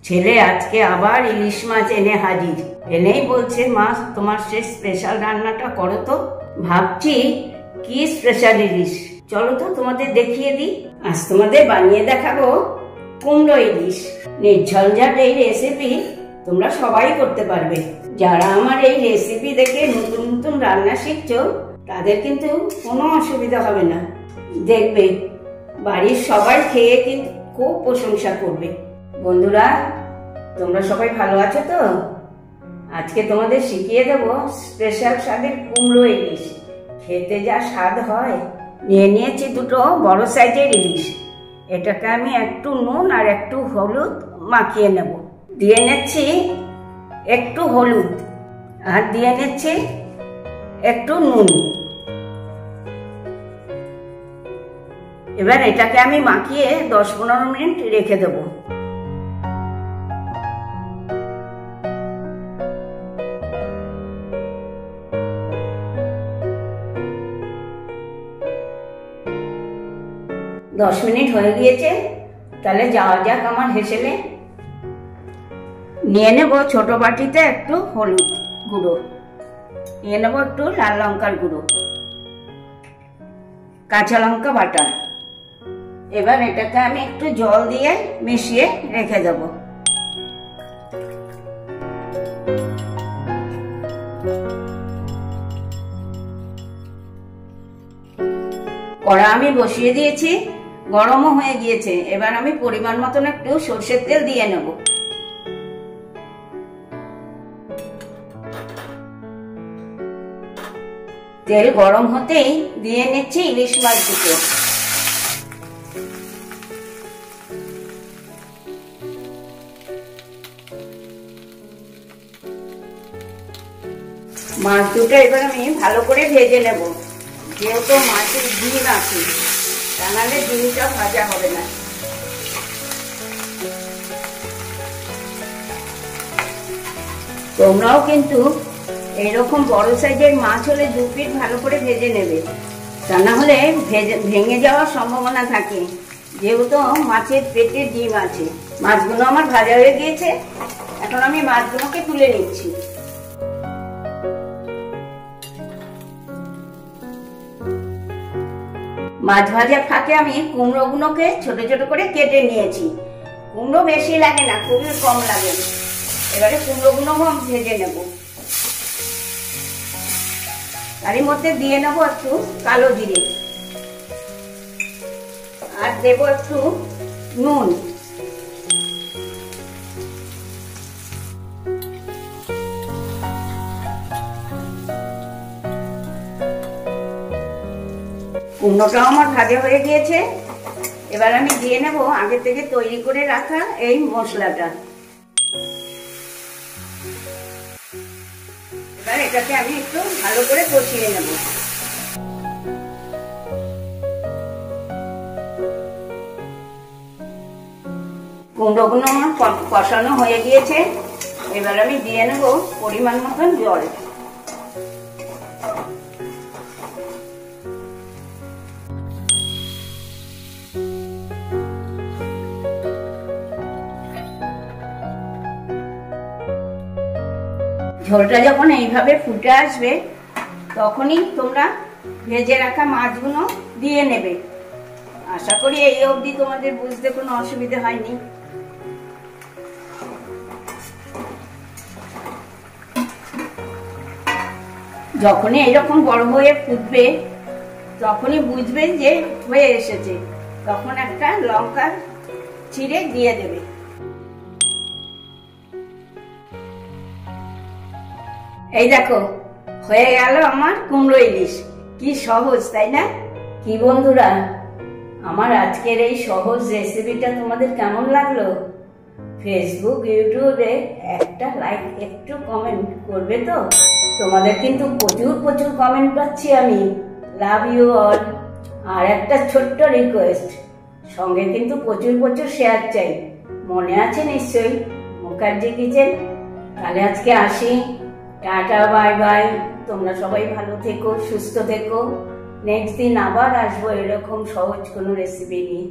ছেলে আজকে আবার ইলিশ মাছ এনে হাজির। এনেই বলছে, মা তোমার সেই স্পেশাল রান্নাটা করো তো। ভাবছি কি স্পেশাল ইলিশ, চলো তো তোমাদের দেখিয়ে দিই। আজ তোমাদের বানিয়ে দেখাবো কুমড়ো ইলিশ। নির্ঝঞ্ঝাট এই রেসিপি তোমরা সবাই করতে পারবে। যারা আমার এই রেসিপি দেখে নতুন নতুন রান্না শিখছো তাদের কিন্তু কোনো অসুবিধা হবে না। দেখবে বাড়ির সবাই খেয়ে কিন্তু খুব প্রশংসা করবে। বন্ধুরা, তোমরা সবাই ভালো আছো তো? আজকে তোমাদের শিখিয়ে দেবো স্পেশাল স্বাদের কুমড়ো ইলিশ। খেতে যা স্বাদ হয়। নিয়ে নিয়েছি দুটো বড় সাইজের ইলিশ। এটাকে আমি একটু নুন আর একটু হলুদ মাখিয়ে নেব। দিয়ে নিচ্ছি একটু হলুদ আর দিয়ে নিচ্ছি একটু নুন। এবার এটাকে আমি মাখিয়ে 10-15 মিনিট রেখে দেবো। দশ মিনিট হয়ে গিয়েছে, তাহলে যাওয়া যাক আমার হেসেলে। নিয়ে নেব ছোট বাটিতে একটু হলুদ গুঁড়ো, নিয়ে নেব একটু লাল লঙ্কার গুঁড়ো, কাঁচা লঙ্কা বাটা। এবার এটাকে আমি একটু জল দিয়ে মিশিয়ে রেখে দেব। কড়া আমি বসিয়ে দিয়েছি, গরমও হয়ে গিয়েছে। এবার আমি পরিমাণ মতন একটু সরষের তেল দিয়ে নেব। তেল গরম হতেই দিয়ে নিচ্ছি ইলিশ মাছ দুটো। মাছ দুটো এবার আমি ভালো করে ভেজে নেব, যেহেতু মাছের ডিম আছে, তা নাহলে ডিমটা ভাজা হবে না। তোমরাও কিন্তু এইরকম বড় সাইজের মাছ হলে 2 পিস ভালো করে ভেজে নেবে, তা না হলে ভেঙে যাওয়ার সম্ভাবনা থাকে, যেহেতু মাছের পেটে ডিম আছে। মাছগুলো আমার ভাজা হয়ে গিয়েছে, এখন আমি মাছগুলোকে তুলে নিচ্ছি। মাছ ভাজার ফাঁকে আমি কুমড়োগুলোকে ছোট ছোট করে কেটে নিয়েছি। কুমড়ো বেশি লাগে না, খুবই কম লাগে। এবারে কুমড়োগুলো ভেজে নেব। তারই মধ্যে দিয়ে নেব একটু কালো জিরে আর দেব একটু নুন। কুমড়োটাও আমার ভাজা হয়ে গিয়েছে। এবার আমি দিয়ে নেব আগে থেকে তৈরি করে রাখা এই মশলাটা। এবার এটাকে আমি একটু ভালো করে কষিয়ে নেব। কুমড়োগুলো আমার কষানো হয়ে গিয়েছে। এবার আমি দিয়ে নেব পরিমাণ মতন জল। ঝোলটা যখন এইভাবে ফুটে আসবে তখনই তোমরা ভেজে রাখা মাছগুলো দিয়ে নেবে। আশা করি এই অবধি তোমাদের বুঝতে কোনো অসুবিধা হয়নি। যখনই এইরকম বড় হয়ে ফুটবে তখনই বুঝবে যে হয়ে এসেছে, তখন একটা লঙ্কা চিড়ে দিয়ে দেবে। এই দেখো হয়ে গেল আমার কুমড়ো ইলিশ। কি সহজ, তাই না? কি বন্ধুরা, আমার আজকের এই সহজ রেসিপিটা তোমাদের কেমন লাগলো? ফেসবুক, ইউটিউবে একটা লাইক, একটু কমেন্ট করবে তো? তোমাদের কিন্তু প্রচুর প্রচুর কমেন্ট পাচ্ছি আমি। Love you all. আর একটা ছোট্ট রিকোয়েস্ট, সঙ্গে কিন্তু প্রচুর প্রচুর শেয়ার চাই। মনে আছে নিশ্চয়ই মুখার্জি কিচেন। তাহলে আজকে আসি, টাটা, বাই বাই। তোমরা সবাই ভালো থেকো, সুস্থ থেকো। নেক্সট দিন আবার আসবো এরকম সহজ কোনো রেসিপি নিয়ে।